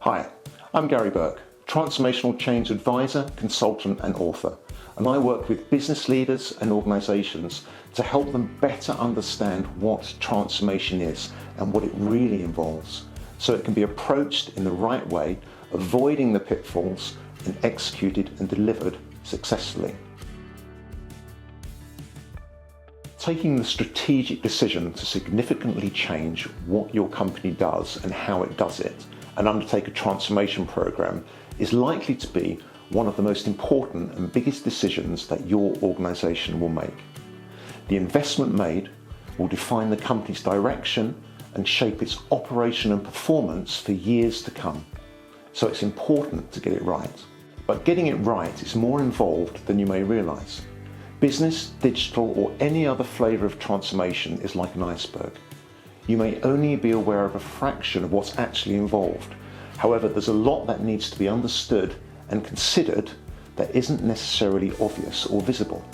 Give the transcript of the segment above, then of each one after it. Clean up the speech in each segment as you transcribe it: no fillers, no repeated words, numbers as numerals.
Hi, I'm Gary Burke, Transformational Change Advisor, Consultant and Author, and I work with business leaders and organisations to help them better understand what transformation is and what it really involves, so it can be approached in the right way, avoiding the pitfalls and executed and delivered successfully. Taking the strategic decision to significantly change what your company does and how it does it and undertake a transformation program is likely to be one of the most important and biggest decisions that your organization will make. The investment made will define the company's direction and shape its operation and performance for years to come. So it's important to get it right. But getting it right is more involved than you may realize. Business, digital, or any other flavor of transformation is like an iceberg. You may only be aware of a fraction of what's actually involved. However, there's a lot that needs to be understood and considered that isn't necessarily obvious or visible.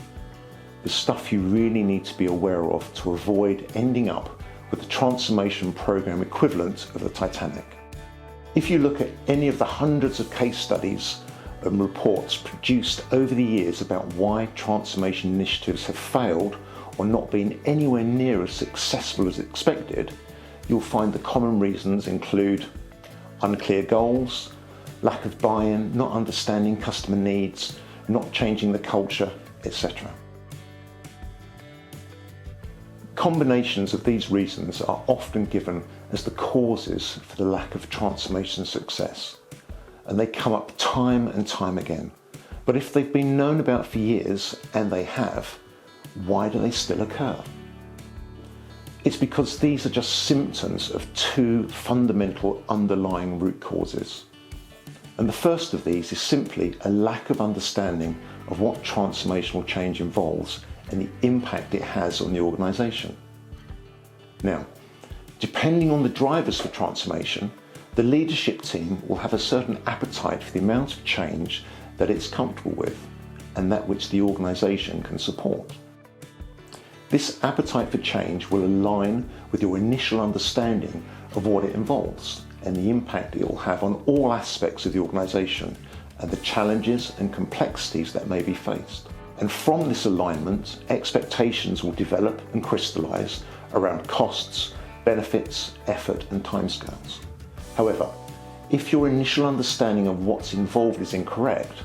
The stuff you really need to be aware of to avoid ending up with the transformation program equivalent of the Titanic. If you look at any of the hundreds of case studies and reports produced over the years about why transformation initiatives have failed or not been anywhere near as successful as expected, you'll find the common reasons include unclear goals, lack of buy-in, not understanding customer needs, not changing the culture, etc. Combinations of these reasons are often given as the causes for the lack of transformation success, and they come up time and time again. But if they've been known about for years, and they have, why do they still occur? It's because these are just symptoms of two fundamental underlying root causes. And the first of these is simply a lack of understanding of what transformational change involves and the impact it has on the organisation. Now, depending on the drivers for transformation, the leadership team will have a certain appetite for the amount of change that it's comfortable with and that which the organisation can support. This appetite for change will align with your initial understanding of what it involves and the impact it will have on all aspects of the organisation and the challenges and complexities that may be faced. And from this alignment, expectations will develop and crystallise around costs, benefits, effort and timescales. However, if your initial understanding of what's involved is incorrect,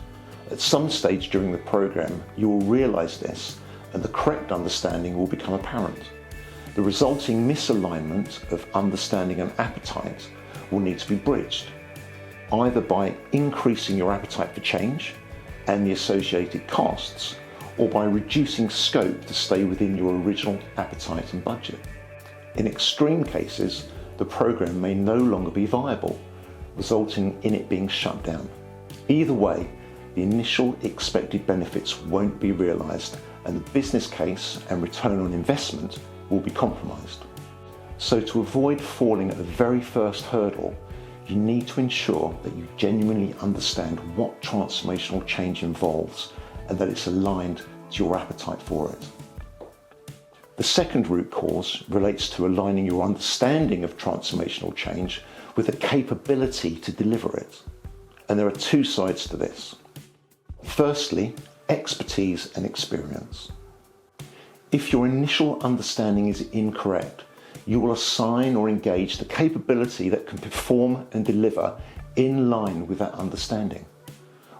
at some stage during the program you will realise this and the correct understanding will become apparent. The resulting misalignment of understanding and appetite will need to be bridged, either by increasing your appetite for change and the associated costs, or by reducing scope to stay within your original appetite and budget. In extreme cases, the program may no longer be viable, resulting in it being shut down. Either way, the initial expected benefits won't be realised and the business case and return on investment will be compromised. So to avoid falling at the very first hurdle, you need to ensure that you genuinely understand what transformational change involves and that it's aligned to your appetite for it. The second root cause relates to aligning your understanding of transformational change with the capability to deliver it. And there are two sides to this. Firstly, expertise and experience. If your initial understanding is incorrect, you will assign or engage the capability that can perform and deliver in line with that understanding.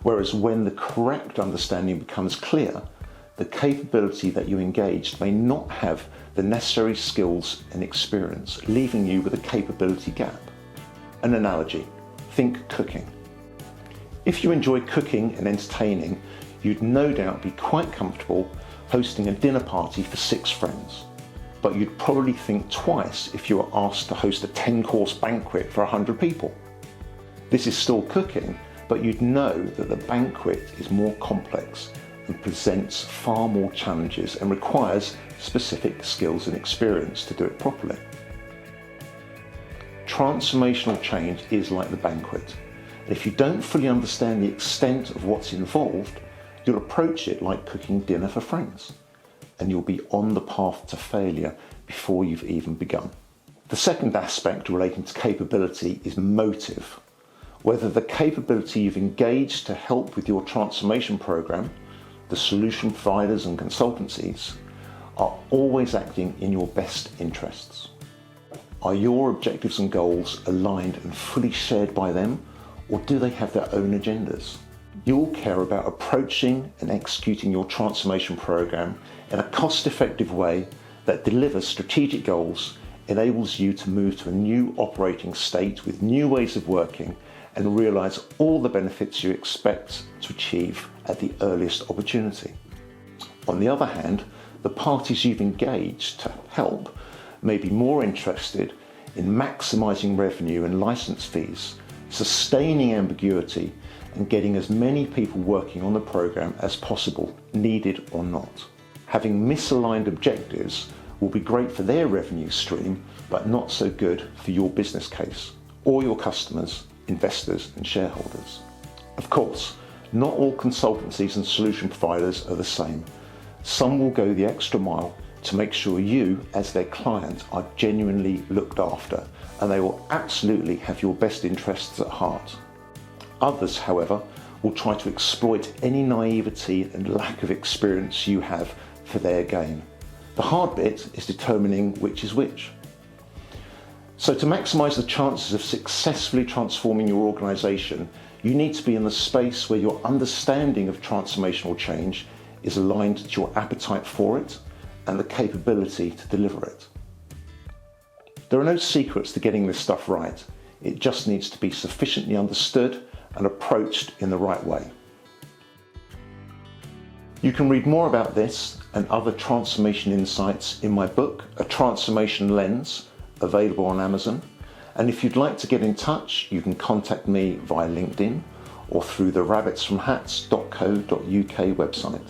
Whereas when the correct understanding becomes clear, the capability that you engaged may not have the necessary skills and experience, leaving you with a capability gap. An analogy, think cooking. If you enjoy cooking and entertaining, you'd no doubt be quite comfortable hosting a dinner party for 6 friends. But you'd probably think twice if you were asked to host a 10-course banquet for 100 people. This is still cooking, but you'd know that the banquet is more complex and presents far more challenges and requires specific skills and experience to do it properly. Transformational change is like the banquet. If you don't fully understand the extent of what's involved, you'll approach it like cooking dinner for friends, and you'll be on the path to failure before you've even begun. The second aspect relating to capability is motive. Whether the capability you've engaged to help with your transformation program, the solution providers and consultancies, are always acting in your best interests. Are your objectives and goals aligned and fully shared by them, or do they have their own agendas? You'll care about approaching and executing your transformation program in a cost-effective way that delivers strategic goals, enables you to move to a new operating state with new ways of working, and realize all the benefits you expect to achieve at the earliest opportunity. On the other hand, the parties you've engaged to help may be more interested in maximizing revenue and license fees, sustaining ambiguity, and getting as many people working on the program as possible, needed or not. Having misaligned objectives will be great for their revenue stream, but not so good for your business case or your customers, investors and shareholders. Of course, not all consultancies and solution providers are the same. Some will go the extra mile to make sure you, as their client, are genuinely looked after, and they will absolutely have your best interests at heart. Others, however, will try to exploit any naivety and lack of experience you have for their gain. The hard bit is determining which is which. So to maximise the chances of successfully transforming your organisation, you need to be in the space where your understanding of transformational change is aligned to your appetite for it and the capability to deliver it. There are no secrets to getting this stuff right. It just needs to be sufficiently understood and approached in the right way. You can read more about this and other transformation insights in my book, A Transformation Lens, available on Amazon. And if you'd like to get in touch, you can contact me via LinkedIn or through the rabbitsfromhats.co.uk website.